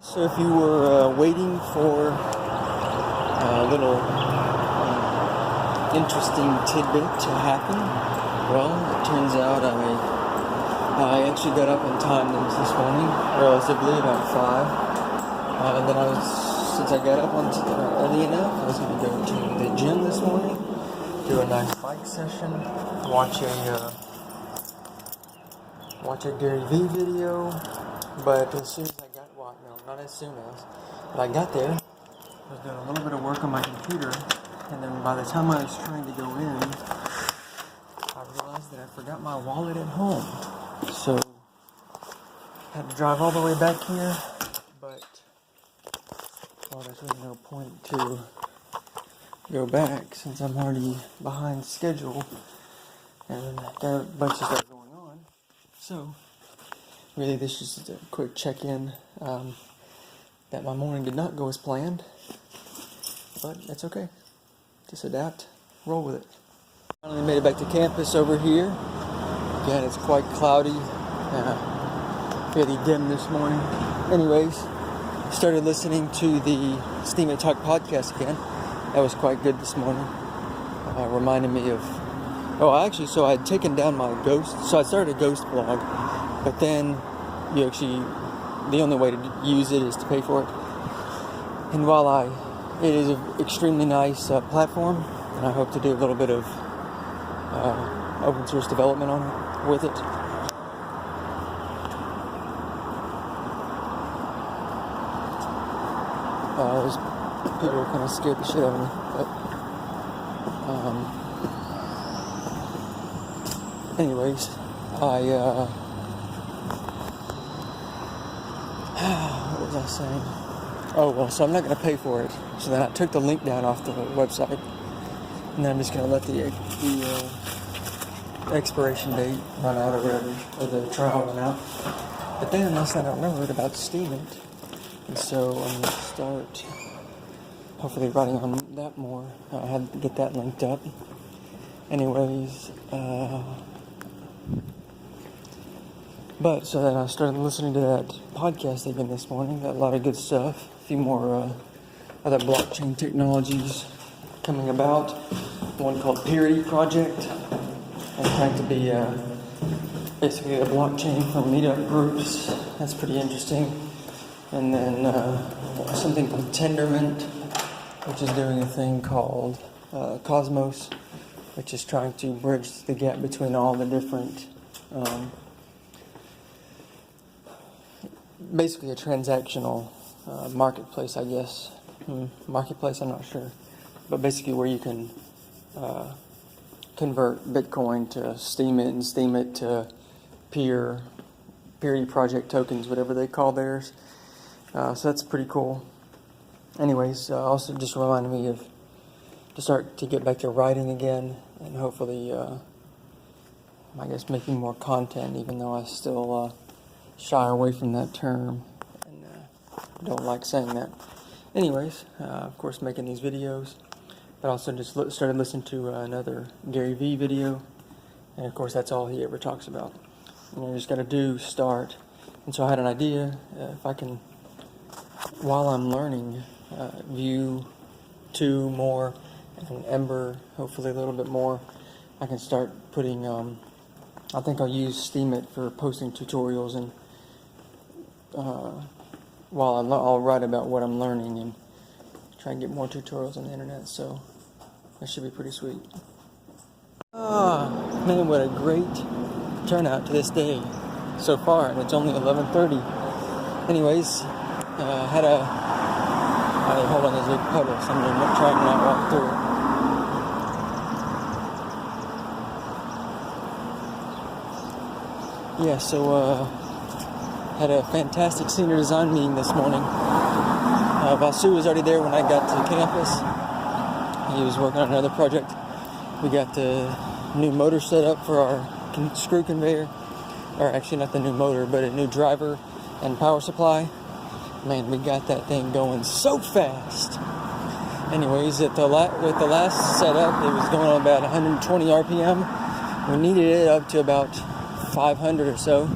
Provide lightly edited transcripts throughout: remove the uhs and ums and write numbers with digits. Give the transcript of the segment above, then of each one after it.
So if you were waiting for a little interesting tidbit to happen, well, it turns out I actually got up on time this morning, relatively about 5. And then since I got up early enough, I was going to go to the gym this morning, do a nice bike session, watch a Gary V video. But as soon as I got, well, no, not as soon as, but I got there, I was doing a little bit of work on my computer, and then by the time I was trying to go in, I realized that I forgot my wallet at home. So, I had to drive all the way back here, but, well, there's really no point to go back since I'm already behind schedule, and got a bunch of stuff going on. So, really, this is just a quick check-in that my morning did not go as planned, but that's okay. Just adapt, roll with it. Finally made it back to campus over here. Again, it's quite cloudy, fairly dim this morning. Anyways, started listening to the Steam It Talk podcast again. That was quite good this morning. Reminded me of, so I had taken down my ghost, so I started a ghost blog. But then, the only way to use it is to pay for it. And while it is an extremely nice platform, and I hope to do a little bit of open source development with it. Those people kind of scared the shit out of me. But, anyways, what was I saying? So I'm not going to pay for it. So then I took the link down off the website, and then I'm just going to let the expiration date run out or whatever, or the trial run out. But then I remembered about Steam It, and so I'm going to start hopefully writing on that more. I had to get that linked up. Anyways, so then I started listening to that podcast again this morning. Got a lot of good stuff. A few more other blockchain technologies coming about. One called vidE project. I'm trying to be basically a blockchain for meetup groups. That's pretty interesting. And then something called Tendermint, which is doing a thing called Cosmos, which is trying to bridge the gap between all the different basically a transactional marketplace, I guess. Marketplace, I'm not sure. But basically where you can convert Bitcoin to Steam It and Steam It to vidE project tokens, whatever they call theirs. So that's pretty cool. Anyways, also just reminded me to start to get back to writing again, and hopefully, I guess, making more content, even though I still shy away from that term, and don't like saying that. Anyways, of course, making these videos, but also just started listening to another Gary V video, and of course, that's all he ever talks about. You just got to start. And so I had an idea, if I can, while I'm learning, Vue 2 more, and Ember, hopefully a little bit more, I can start putting, I think I'll use Steam It for posting tutorials, and while I'll write about what I'm learning and try and get more tutorials on the internet, so that should be pretty sweet. Man, what a great turnout to this day so far, and it's only 11:30. Anyways, hold on, there's a puddle, so I'm going to try and not walk through it. Yeah, so, had a fantastic senior design meeting this morning. Vasu was already there when I got to campus. He was working on another project. We got the new motor set up for our screw conveyor. Or actually not the new motor, but a new driver and power supply. Man, we got that thing going so fast. Anyways, with the last setup, it was going on about 120 RPM. We needed it up to about 500 or so.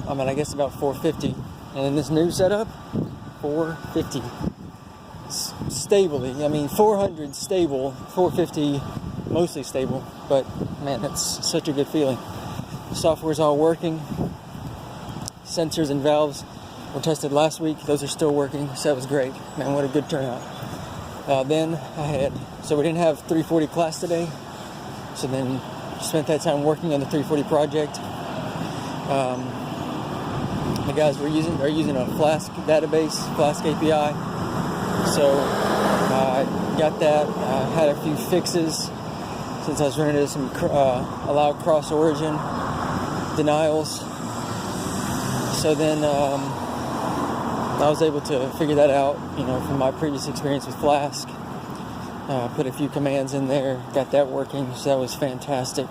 I guess about 450. And in this new setup, 450 stably. I mean, 400 stable, 450 mostly stable. But man, that's such a good feeling. The software's all working. Sensors and valves were tested last week. Those are still working, so that was great. Man, what a good turnout. Then so we didn't have 340 class today. So then spent that time working on the 340 project. The guys are using a Flask database, Flask API. So I got that. I had a few fixes since I was running into some allow cross origin denials. So then I was able to figure that out, from my previous experience with Flask. Put a few commands in there, got that working, so that was fantastic.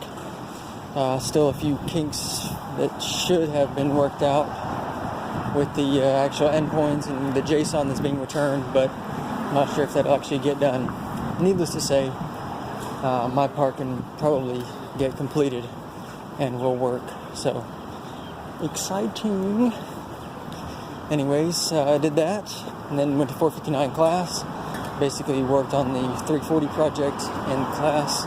Still a few kinks that should have been worked out with the actual endpoints and the JSON that's being returned, but I'm not sure if that'll actually get done. Needless to say, my part can probably get completed and will work, so exciting. Anyways, I did that, and then went to 459 class. Basically worked on the 340 project in class,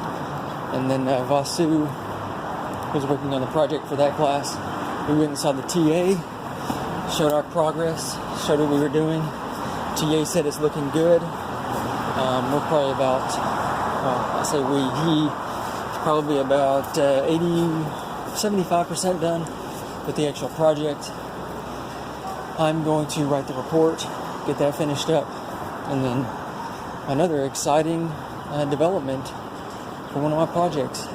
and then Vasu was working on the project for that class. We went and saw the TA, showed our progress, showed what we were doing. TA said it's looking good. We're probably about, he's probably about 75% done with the actual project. I'm going to write the report, get that finished up, and then another exciting development for one of my projects.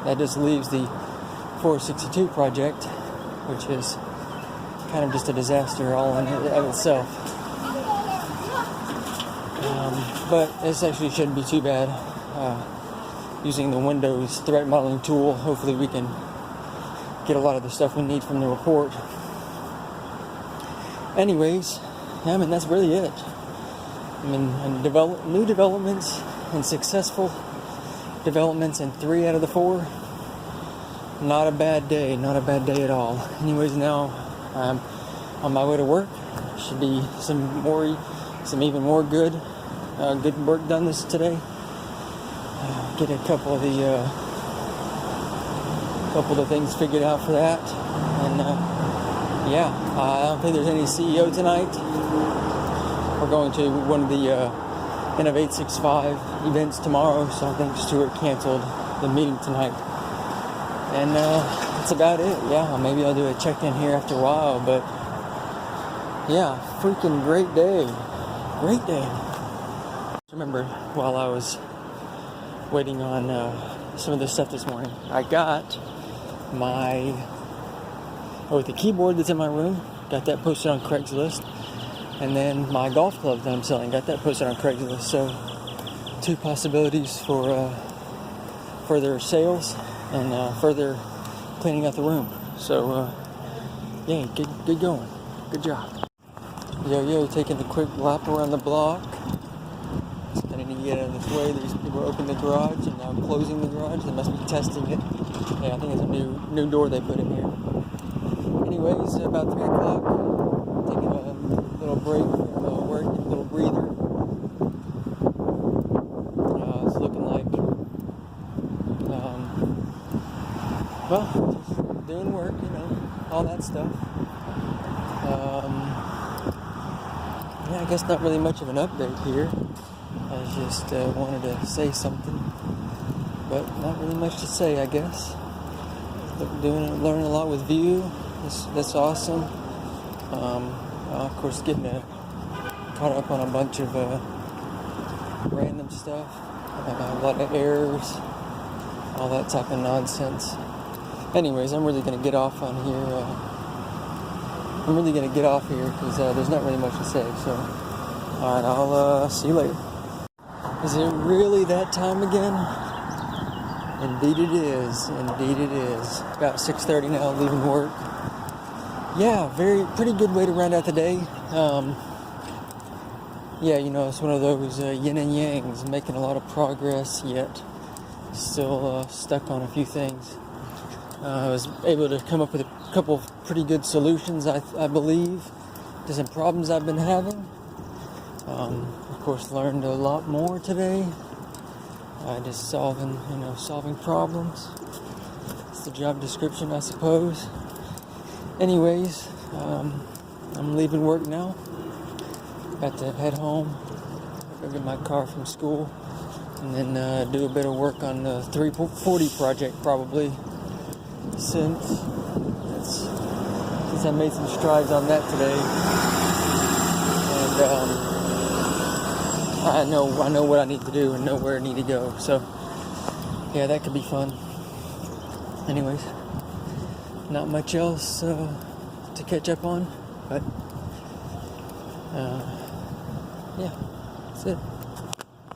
That just leaves the 462 project, which is kind of just a disaster all in of itself. But this actually shouldn't be too bad. Using the Windows threat modeling tool, hopefully we can get a lot of the stuff we need from the report. Anyways, that's really it. New developments and successful developments in 3 out of the 4. Not a bad day at all. Anyways, now I'm on my way to work. Should be some even more good work done today. Get a couple of the things figured out for that, and I don't think there's any CEO tonight. We're going to one of the Innovate 865 events tomorrow, so I think Stuart canceled the meeting tonight. And that's about it. Yeah, maybe I'll do a check-in here after a while, but yeah, freaking great day. Great day. I remember while I was waiting on some of this stuff this morning, I got the keyboard that's in my room, got that posted on Craigslist. And then my golf club that I'm selling, got that posted on Craigslist. So 2 possibilities for further sales and further cleaning out the room. So yeah, good going. Good job. Yo, taking a quick lap around the block. Just kind of need to get out of this way. These people opened the garage and now closing the garage. They must be testing it. Yeah, I think it's a new door they put in here. Anyways, about 3 o'clock. Taking a little break from work, a little breather. It's looking like, just doing work, all that stuff. I guess not really much of an update here. I just wanted to say something, but not really much to say, I guess. Learning a lot with vidE. That's awesome. Of course, getting caught up on a bunch of random stuff, a lot of errors, all that type of nonsense. Anyways, I'm really going to get off on here. I'm really going to get off here because there's not really much to say. So, alright, I'll see you later. Is it really that time again? Indeed it is. Indeed it is. About 6:30 now, leaving work. Yeah, pretty good way to round out the day. It's one of those yin and yangs, making a lot of progress, yet still stuck on a few things. I was able to come up with a couple of pretty good solutions, I believe. to some problems I've been having. Of course, learned a lot more today. Just solving problems. It's the job description, I suppose. Anyways, I'm leaving work now. Got to head home, go get my car from school, and then do a bit of work on the 340 project probably. Since I made some strides on that today, and I know what I need to do and know where I need to go. So yeah, that could be fun. Anyways, not much else to catch up on, but yeah, that's it.